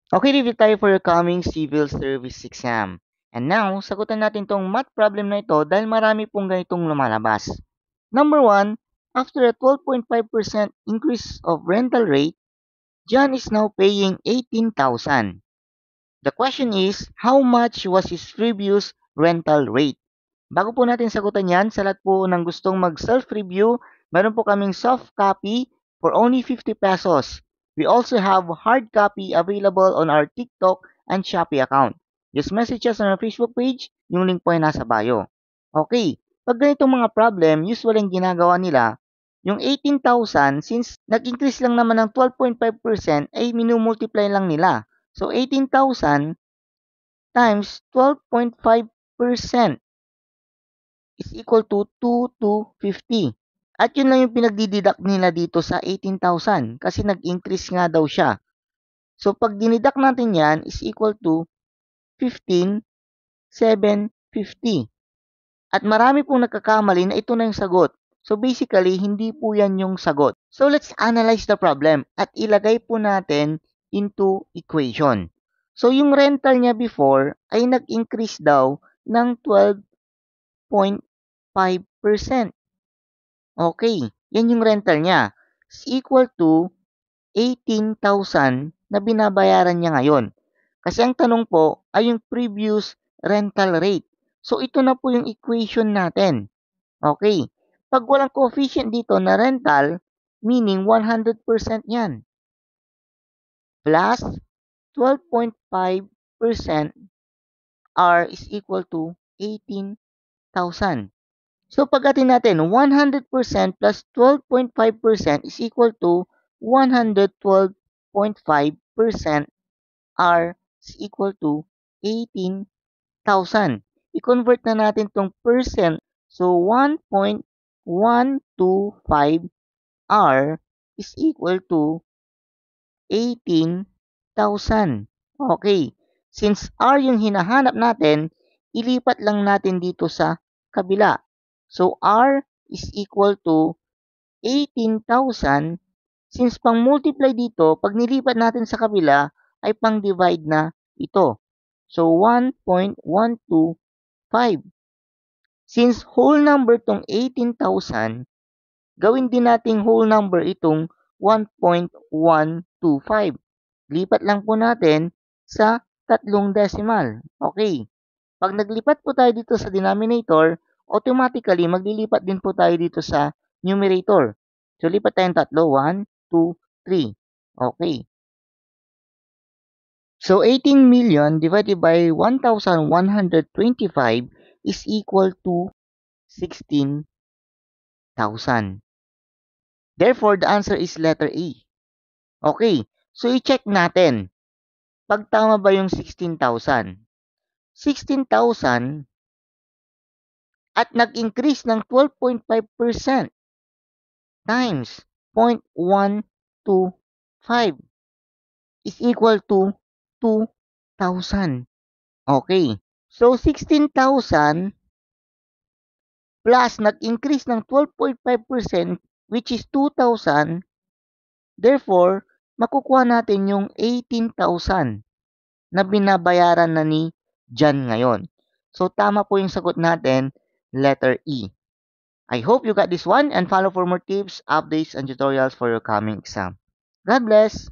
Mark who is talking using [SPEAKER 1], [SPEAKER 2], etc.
[SPEAKER 1] Okay, review tayo for your coming civil service exam. And now, sagutan natin tong math problem na ito dahil marami pong ganitong lumalabas. Number 1, after a 12.5% increase of rental rate, John is now paying 18,000. The question is, how much was his previous rental rate? Bago po natin sagutan yan, sa lahat po ng gustong mag-self-review, meron po kaming soft copy for only 50 pesos. We also have hard copy available on our TikTok and Shopee account. Just message us on our Facebook page, yung link po ay nasa bio. Okay, pag ganitong mga problem, usually ang ginagawa nila, yung 18,000, since nag-increase lang naman ng 12.5%, ay minumultiply lang nila. So, 18,000 times 12.5% is equal to 2,250. At yun lang yung pinagdididak nila dito sa 18,000 kasi nag-increase nga daw siya. So, pag dinidak natin yan is equal to 15,750. At marami pong nagkakamali na ito na yung sagot. So, basically, hindi po yan yung sagot. So, let's analyze the problem at ilagay po natin into equation. So, yung rental niya before ay nag-increase daw ng 12.5%. Okay, yan yung rental niya. Is equal to 18,000 na binabayaran niya ngayon. Kasi ang tanong po ay yung previous rental rate. So, ito na po yung equation natin. Okay. Pag walang coefficient dito na rental, meaning 100% yan. Plus 12.5% R is equal to 18,000. So pagkatin natin, 100% plus 12.5% is equal to 112.5% R is equal to 18,000. I-convert na natin tong percent. So 1.125 R is equal to 18,000. Okay. Since R yung hinahanap natin, ilipat lang natin dito sa kabila. So, R is equal to 18,000. Since pang-multiply dito, pag nilipat natin sa kabila, ay pang-divide na ito. So, 1.125. Since whole number tong 18,000, gawin din nating whole number itong 1.125. Lipat lang po natin sa tatlong decimal. Okay. Pag naglipat po tayo dito sa denominator, automatically maglilipat din po tayo dito sa numerator. So, lipat tayong tatlo. 1, 2, 3. Okay. So, 18 million divided by 1,125 is equal to 16,000. Therefore, the answer is letter A. Okay. So, i-check natin. Pag tama ba yung 16,000? 16,000 at nag-increase ng 12.5% times 0.125 is equal to 2,000. Okay. So, 16,000 plus nag-increase ng 12.5% which is 2,000. Therefore, makukuha natin yung 18,000 na binabayaran na ni John ngayon. So, tama po yung sagot natin, letter E. I hope you got this one and follow for more tips, updates, and tutorials for your coming exam. God bless!